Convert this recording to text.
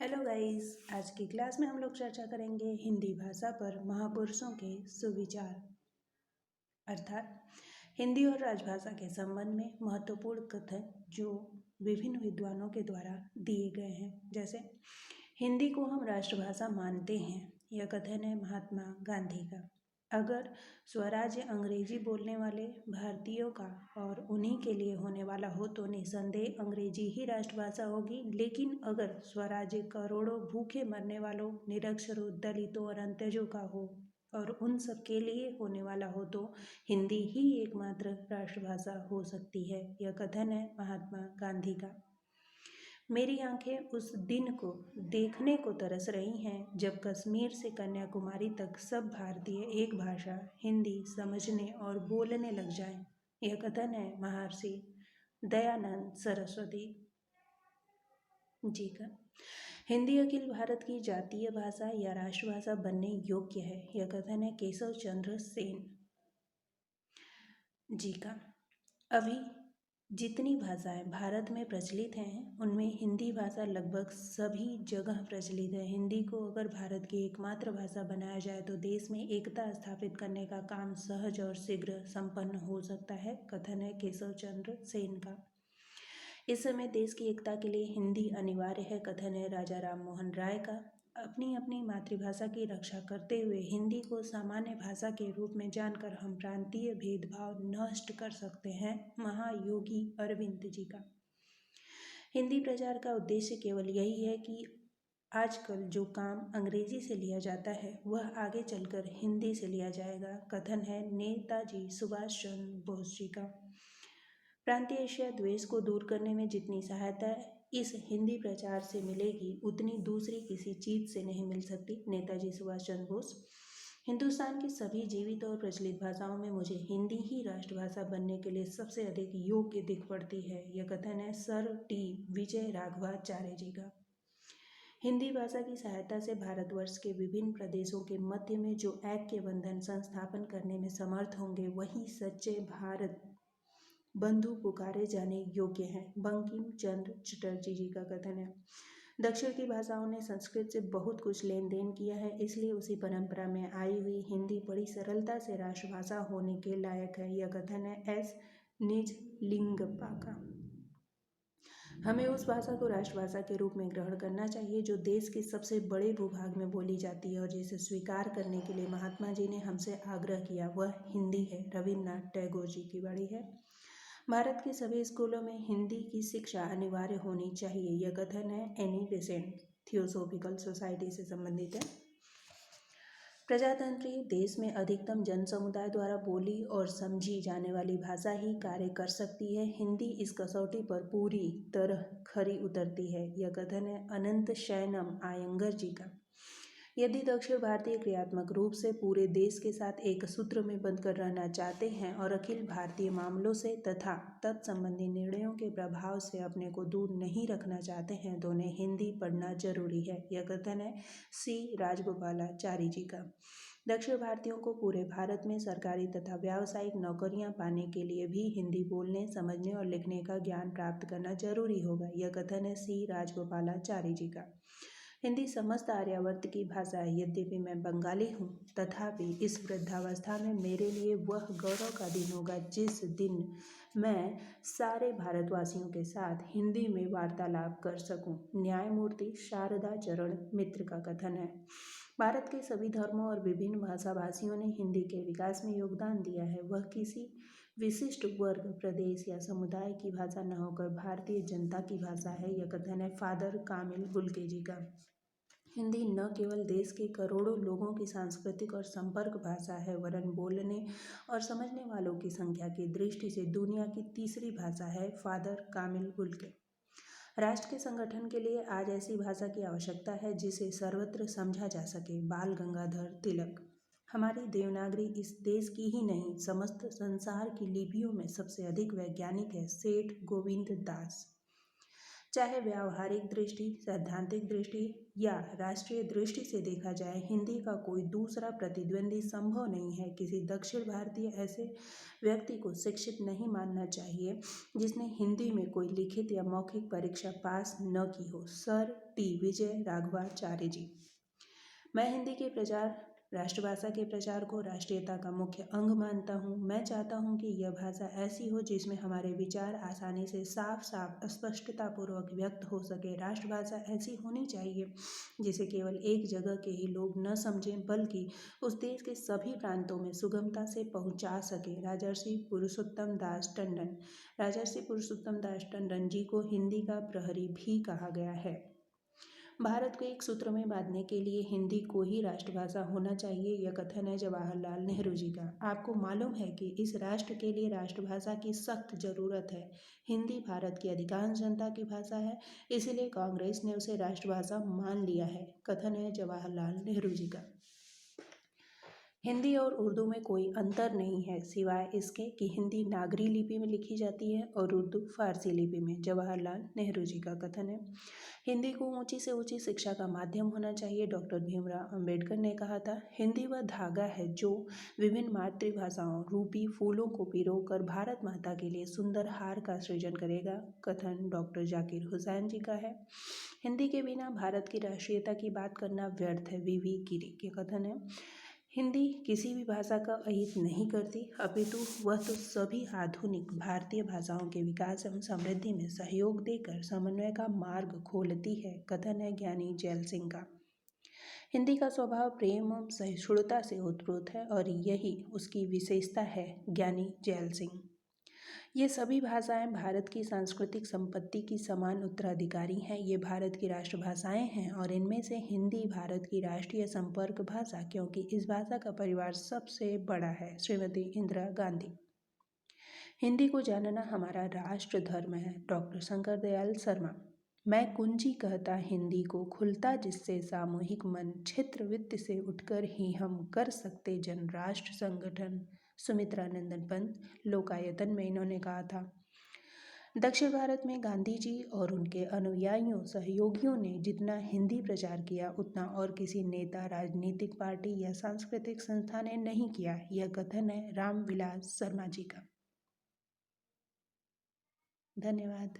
Hello guys, आज की class में हम लोग चर्चा करेंगे हिंदी भाषा पर महापुरुषों के सुविचार अर्थात हिंदी और राजभाषा के संबंध में महत्वपूर्ण कथन जो विभिन्न विद्वानों के द्वारा दिए गए हैं। जैसे हिंदी को हम राष्ट्रभाषा मानते हैं, यह कथन है महात्मा गांधी का। अगर स्वराज्य अंग्रेजी बोलने वाले भारतीयों का और उन्हीं के लिए होने वाला हो तो निसंदेह अंग्रेजी ही राष्ट्रभाषा होगी, लेकिन अगर स्वराज्य करोड़ों भूखे मरने वालों, निरक्षरों, दलितों और अंत्यजों का हो और उन सब के लिए होने वाला हो तो हिंदी ही एकमात्र राष्ट्रभाषा हो सकती है। यह कथन है महात्मा गांधी का। मेरी आंखें उस दिन को देखने को तरस रही हैं जब कश्मीर से कन्याकुमारी तक सब भारतीय एक भाषा हिंदी समझने और बोलने लग जाएं। यह कथन है महर्षि दयानंद सरस्वती जी का। हिंदी अखिल भारत की जातीय भाषा या राष्ट्रभाषा बनने योग्य है। यह कथन है केशव चंद्र सेन जी का। अभी जितनी भाषाएं भारत में प्रचलित हैं उनमें हिंदी भाषा लगभग सभी जगह प्रचलित है। हिंदी को अगर भारत की एकमात्र भाषा बनाया जाए तो देश में एकता स्थापित करने का काम सहज और शीघ्र संपन्न हो सकता है। कथन है केशव चंद्र सेन का। इस समय देश की एकता के लिए हिंदी अनिवार्य है। कथन है राजा राम मोहन राय का। अपनी अपनी मातृभाषा की रक्षा करते हुए हिंदी को सामान्य भाषा के रूप में जानकर हम प्रांतीय भेदभाव नष्ट कर सकते हैं। महायोगी अरविंद जी का। हिंदी प्रचार का उद्देश्य केवल यही है कि आजकल जो काम अंग्रेजी से लिया जाता है वह आगे चलकर हिंदी से लिया जाएगा। कथन है नेताजी सुभाष चंद्र बोस जी का। प्रांतीय एशिया द्वेष को दूर करने में जितनी सहायता इस हिंदी प्रचार से मिलेगी उतनी दूसरी किसी चीज से नहीं मिल सकती। नेताजी सुभाष चंद्र बोस। हिंदुस्तान की सभी जीवित और प्रचलित भाषाओं में मुझे हिंदी ही राष्ट्रभाषा बनने के लिए सबसे अधिक योग्य दिख पड़ती है। यह कथन है सर टी विजय राघवाचार्य जी का। हिंदी भाषा की सहायता से भारतवर्ष के विभिन्न प्रदेशों के मध्य में जो ऐक्य बंधन संस्थापन करने में समर्थ होंगे वही सच्चे भारत बंधु पुकारे जाने योग्य हैं। बंकिम चंद्र चटर्जी जी का कथन है दक्षिण की भाषाओं ने संस्कृत से बहुत कुछ लेन देन किया है, इसलिए उसी परंपरा में आई हुई हिंदी बड़ी सरलता से राष्ट्रभाषा होने के लायक है। यह कथन है एस निजलिंगप्पा का। हमें उस भाषा को राष्ट्रभाषा के रूप में ग्रहण करना चाहिए जो देश के सबसे बड़े भूभाग में बोली जाती है और जिसे स्वीकार करने के लिए महात्मा जी ने हमसे आग्रह किया वह हिंदी है। रविन्द्रनाथ टैगोर जी की वाणी है। भारत के सभी स्कूलों में हिंदी की शिक्षा अनिवार्य होनी चाहिए। यह कथन है एनी बेसेंट थियोसॉफिकल सोसाइटी से संबंधित है। प्रजातंत्रीय देश में अधिकतम जन समुदाय द्वारा बोली और समझी जाने वाली भाषा ही कार्य कर सकती है। हिंदी इस कसौटी पर पूरी तरह खरी उतरती है। यह कथन है अनंत शयनम आयंगर जी का। यदि दक्षिण भारतीय क्रियात्मक रूप से पूरे देश के साथ एक सूत्र में बंधकर रहना चाहते हैं और अखिल भारतीय मामलों से तथा तत्संबंधी निर्णयों के प्रभाव से अपने को दूर नहीं रखना चाहते हैं तो उन्हें हिंदी पढ़ना जरूरी है। यह कथन है सी राजगोपालाचारी जी का। दक्षिण भारतीयों को पूरे भारत में सरकारी तथा व्यावसायिक नौकरियां पाने के लिए भी हिंदी बोलने, समझने और लिखने का ज्ञान प्राप्त करना जरूरी होगा। यह कथन है सी राजगोपालाचारी जी का। हिंदी समस्त आर्यावर्त की भाषा है। यद्यपि मैं बंगाली हूँ तथापि इस वृद्धावस्था में मेरे लिए वह गौरव का दिन होगा जिस दिन मैं सारे भारतवासियों के साथ हिंदी में वार्तालाप कर सकूं। न्यायमूर्ति शारदा चरण मित्र का कथन है भारत के सभी धर्मों और विभिन्न भाषाभाषियों ने हिंदी के विकास में योगदान दिया है। वह किसी विशिष्ट वर्ग, प्रदेश या समुदाय की भाषा न होकर भारतीय जनता की भाषा है। यह कथन है फादर कामिल बुल्के जी का। हिंदी न केवल देश के करोड़ों लोगों की सांस्कृतिक और संपर्क भाषा है वरन बोलने और समझने वालों की संख्या की दृष्टि से दुनिया की तीसरी भाषा है। फादर कामिल बुल्के। राष्ट्र के संगठन के लिए आज ऐसी भाषा की आवश्यकता है जिसे सर्वत्र समझा जा सके। बाल गंगाधर तिलक। हमारी देवनागरी इस देश की ही नहीं समस्त संसार की लिपियों में सबसे अधिक वैज्ञानिक है। सेठ गोविंद दास। चाहे व्यावहारिक दृष्टि, सैद्धांतिक दृष्टि या राष्ट्रीय दृष्टि से देखा जाए, हिंदी का कोई दूसरा प्रतिद्वंदी संभव नहीं है। किसी दक्षिण भारतीय ऐसे व्यक्ति को शिक्षित नहीं मानना चाहिए जिसने हिंदी में कोई लिखित या मौखिक परीक्षा पास न की हो। सर टी विजय राघवाचार्य जी। मैं हिंदी के प्रचार, राष्ट्रभाषा के प्रचार को राष्ट्रीयता का मुख्य अंग मानता हूँ। मैं चाहता हूँ कि यह भाषा ऐसी हो जिसमें हमारे विचार आसानी से साफ साफ स्पष्टतापूर्वक व्यक्त हो सके। राष्ट्रभाषा ऐसी होनी चाहिए जिसे केवल एक जगह के ही लोग न समझें बल्कि उस देश के सभी प्रांतों में सुगमता से पहुँचा सके। राजर्षि पुरुषोत्तम दास टंडन। राजर्षि पुरुषोत्तम दास टंडन जी को हिंदी का प्रहरी भी कहा गया है। भारत को एक सूत्र में बांधने के लिए हिंदी को ही राष्ट्रभाषा होना चाहिए, यह कथन है जवाहरलाल नेहरू जी का। आपको मालूम है कि इस राष्ट्र के लिए राष्ट्रभाषा की सख्त जरूरत है। हिंदी भारत की अधिकांश जनता की भाषा है, इसलिए कांग्रेस ने उसे राष्ट्रभाषा मान लिया है। कथन है जवाहरलाल नेहरू जी का। हिंदी और उर्दू में कोई अंतर नहीं है सिवाय इसके कि हिंदी नागरी लिपि में लिखी जाती है और उर्दू फारसी लिपि में। जवाहरलाल नेहरू जी का कथन है। हिंदी को ऊंची से ऊंची शिक्षा का माध्यम होना चाहिए। डॉक्टर भीमराव अंबेडकर ने कहा था, हिंदी वह धागा है जो विभिन्न मातृभाषाओं रूपी फूलों को पिरोकर भारत माता के लिए सुंदर हार का सृजन करेगा। कथन डॉक्टर जाकिर हुसैन जी का है। हिंदी के बिना भारत की राष्ट्रीयता की बात करना व्यर्थ है। वी गिरी के कथन है। हिंदी किसी भी भाषा का अहित नहीं करती, अपितु वह तो सभी आधुनिक भारतीय भाषाओं के विकास एवं समृद्धि में सहयोग देकर समन्वय का मार्ग खोलती है। कथन है ज्ञानी जैल सिंह का। हिंदी का स्वभाव प्रेम एवं सहिष्णुता से ओतप्रोत है और यही उसकी विशेषता है। ज्ञानी जैल सिंह। ये सभी भाषाएं भारत की सांस्कृतिक संपत्ति की समान उत्तराधिकारी हैं। ये भारत की राष्ट्रभाषाएं हैं और इनमें से हिंदी भारत की राष्ट्रीय संपर्क भाषा, क्योंकि इस भाषा का परिवार सबसे बड़ा है। श्रीमती इंदिरा गांधी। हिंदी को जानना हमारा राष्ट्र धर्म है। डॉक्टर शंकर दयाल शर्मा। मैं कुंजी कहता हिंदी को खुलता, जिससे सामूहिक मन क्षेत्र वित्त से उठकर ही हम कर सकते जन राष्ट्र संगठन। सुमित्रा नंदन पंत। लोकायतन में इन्होंने कहा था। दक्षिण भारत में गांधी जी और उनके अनुयायियों सहयोगियों ने जितना हिंदी प्रचार किया उतना और किसी नेता, राजनीतिक पार्टी या सांस्कृतिक संस्था ने नहीं किया। यह कथन है रामविलास शर्मा जी का। धन्यवाद।